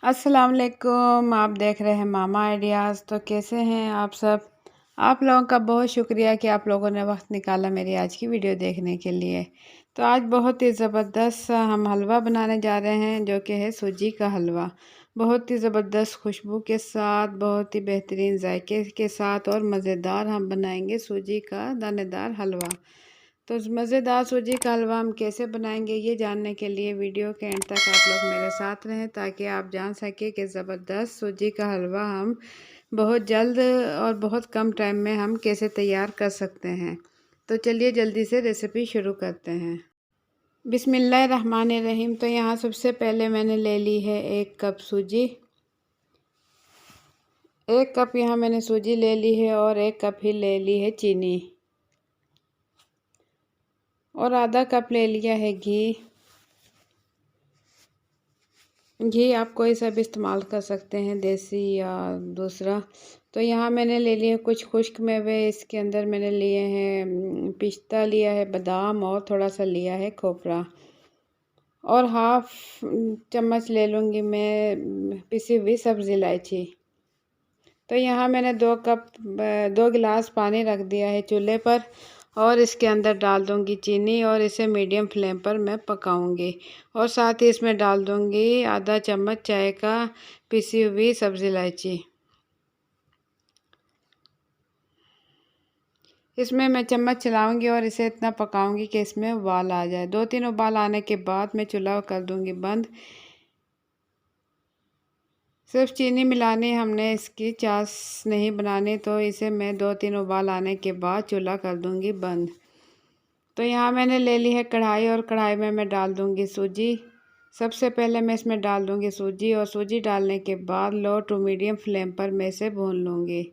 अस्सलाम वालेकुम। आप देख रहे हैं मामा आइडियाज़। तो कैसे हैं आप सब? आप लोगों का बहुत शुक्रिया कि आप लोगों ने वक्त निकाला मेरी आज की वीडियो देखने के लिए। तो आज बहुत ही ज़बरदस्त हम हलवा बनाने जा रहे हैं, जो कि है सूजी का हलवा। बहुत ही ज़बरदस्त खुशबू के साथ, बहुत ही बेहतरीन जायके के साथ और मज़ेदार हम बनाएंगे सूजी का दानेदार हलवा। तो मज़ेदार सूजी का हलवा हम कैसे बनाएंगे, ये जानने के लिए वीडियो के एंड तक आप लोग मेरे साथ रहें, ताकि आप जान सकें कि ज़बरदस्त सूजी का हलवा हम बहुत जल्द और बहुत कम टाइम में हम कैसे तैयार कर सकते हैं। तो चलिए जल्दी से रेसिपी शुरू करते हैं। बिस्मिल्लाहिर्रहमानिर्रहीम। तो यहाँ सबसे पहले मैंने ले ली है 1 कप सूजी। 1 कप यहाँ मैंने सूजी ले ली है और 1 कप ही ले ली है चीनी, और आधा कप ले लिया है घी। घी आप कोई सा भी इस्तेमाल कर सकते हैं, देसी या दूसरा। तो यहाँ मैंने ले लिए कुछ खुश्क मेवे। इसके अंदर मैंने लिए हैं पिस्ता, लिया है बादाम, और थोड़ा सा लिया है खोपरा, और हाफ चम्मच ले लूँगी मैं पिसी हुई सब्ज़ी इलायची। तो यहाँ मैंने 2 गिलास पानी रख दिया है चूल्हे पर, और इसके अंदर डाल दूँगी चीनी, और इसे मीडियम फ्लेम पर मैं पकाऊँगी। और साथ ही इसमें डाल दूँगी आधा चम्मच चाय का पिसी हुई सब्ज़ी इलायची। इसमें मैं चम्मच चलाऊँगी और इसे इतना पकाऊँगी कि इसमें उबाल आ जाए। 2-3 उबाल आने के बाद मैं चूल्हा कर दूँगी बंद। सिर्फ चीनी मिलानी, हमने इसकी चाश नहीं बनानी। तो इसे मैं 2-3 उबाल आने के बाद चूल्हा कर दूँगी बंद। तो यहाँ मैंने ले ली है कढ़ाई, और कढ़ाई में मैं डाल दूँगी सूजी। सबसे पहले मैं इसमें डाल दूँगी सूजी, और सूजी डालने के बाद लो टू मीडियम फ्लेम पर मैं इसे भून लूँगी।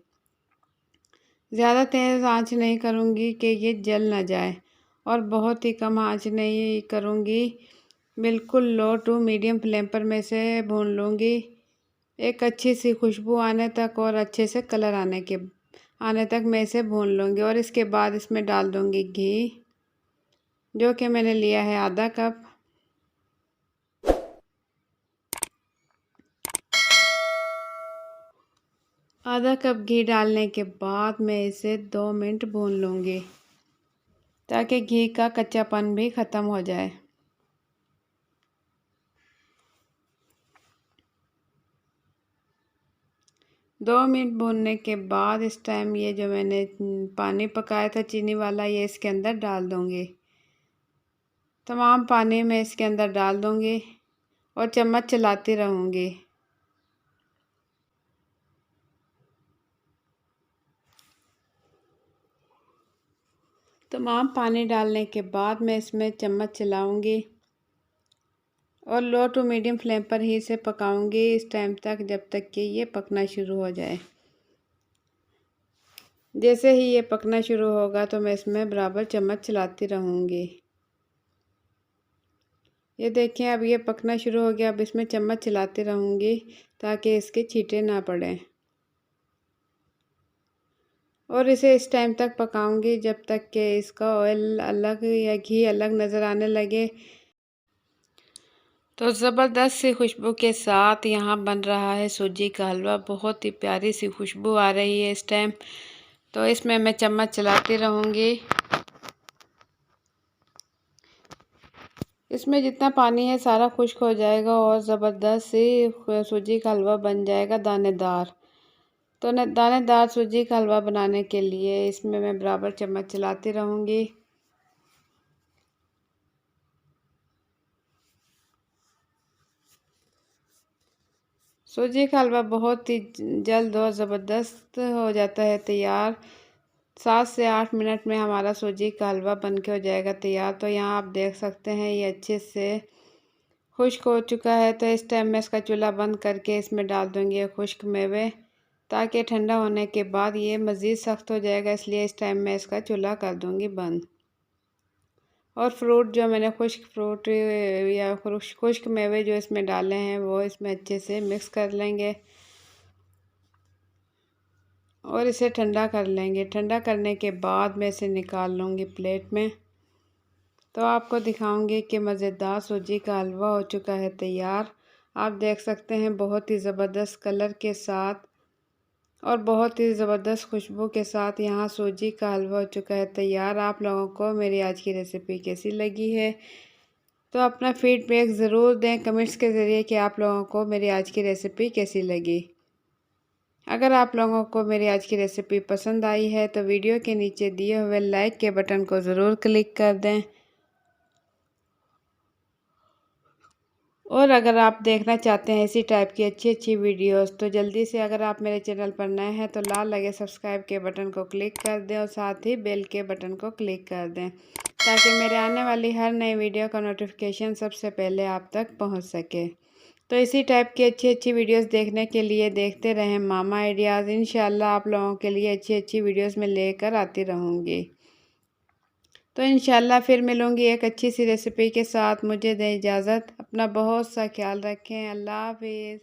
ज़्यादा तेज़ आंच नहीं करूँगी कि ये जल ना जाए, और बहुत ही कम आंच नहीं करूँगी, बिल्कुल लो टू मीडियम फ्लेम पर मैं इसे भून लूँगी। एक अच्छी सी खुशबू आने तक और अच्छे से कलर आने तक मैं इसे भून लूँगी। और इसके बाद इसमें डाल दूँगी घी, जो कि मैंने लिया है आधा कप। आधा कप घी डालने के बाद मैं इसे 2 मिनट भून लूँगी, ताकि घी का कच्चापन भी ख़त्म हो जाए। दो मिनट भूनने के बाद इस टाइम ये जो मैंने पानी पकाया था चीनी वाला, ये इसके अंदर डाल दूँगी। तमाम पानी मैं इसके अंदर डाल दूँगी और चम्मच चलाती रहूँगी। तमाम पानी डालने के बाद मैं इसमें चम्मच चलाऊँगी, और लो टू मीडियम फ्लेम पर ही इसे पकाऊँगी इस टाइम तक, जब तक कि ये पकना शुरू हो जाए। जैसे ही ये पकना शुरू होगा तो मैं इसमें बराबर चम्मच चलाती रहूँगी। ये देखें, अब ये पकना शुरू हो गया। अब इसमें चम्मच चलाती रहूँगी ताकि इसके छींटे ना पड़े, और इसे इस टाइम तक पकाऊँगी जब तक कि इसका ऑयल अलग या घी अलग नज़र आने लगे। तो ज़बरदस्त सी खुशबू के साथ यहाँ बन रहा है सूजी का हलवा। बहुत ही प्यारी सी खुशबू आ रही है इस टाइम। तो इसमें मैं चम्मच चलाती रहूँगी। इसमें जितना पानी है सारा खुश्क हो जाएगा, और ज़बरदस्त सी सूजी का हलवा बन जाएगा दानेदार। तो दानेदार सूजी का हलवा बनाने के लिए इसमें मैं बराबर चम्मच चलाती रहूँगी। सूजी का हलवा बहुत ही जल्द और ज़बरदस्त हो जाता है तैयार। 7 से 8 मिनट में हमारा सूजी का हलवा बन के हो जाएगा तैयार। तो यहाँ आप देख सकते हैं ये अच्छे से खुश्क हो चुका है। तो इस टाइम मैं इसका चूल्हा बंद करके इसमें डाल दूँगी खुश्क मेवे, ताकि ठंडा होने के बाद ये मज़ीद सख्त हो जाएगा, इसलिए इस टाइम मैं इसका चूल्हा कर दूँगी बंद। और फ्रूट जो मैंने खुश्क फ्रूट या खुश्क मेवे जो इसमें डाले हैं वो इसमें अच्छे से मिक्स कर लेंगे, और इसे ठंडा कर लेंगे। ठंडा करने के बाद मैं इसे निकाल लूँगी प्लेट में। तो आपको दिखाऊंगी कि मज़ेदार सूजी का हलवा हो चुका है तैयार। आप देख सकते हैं बहुत ही ज़बरदस्त कलर के साथ और बहुत ही ज़बरदस्त खुशबू के साथ यहाँ सूजी का हलवा हो चुका है तैयार। आप लोगों को मेरी आज की रेसिपी कैसी लगी है तो अपना फीडबैक ज़रूर दें कमेंट्स के ज़रिए कि आप लोगों को मेरी आज की रेसिपी कैसी लगी। अगर आप लोगों को मेरी आज की रेसिपी पसंद आई है तो वीडियो के नीचे दिए हुए लाइक के बटन को ज़रूर क्लिक कर दें। और अगर आप देखना चाहते हैं इसी टाइप की अच्छी अच्छी वीडियोस तो जल्दी से अगर आप मेरे चैनल पर नए हैं तो लाल लगे सब्सक्राइब के बटन को क्लिक कर दें और साथ ही बेल के बटन को क्लिक कर दें ताकि मेरे आने वाली हर नई वीडियो का नोटिफिकेशन सबसे पहले आप तक पहुंच सके। तो इसी टाइप की अच्छी अच्छी वीडियोस देखने के लिए देखते रहें मामा आइडियाज़। इंशाल्लाह आप लोगों के लिए अच्छी अच्छी वीडियोस में लेकर आती रहूँगी। तो इंशाल्लाह फिर मिलूँगी एक अच्छी सी रेसिपी के साथ। मुझे दें इजाज़त। अपना बहुत सा ख्याल रखें। अल्लाह हाफिज़।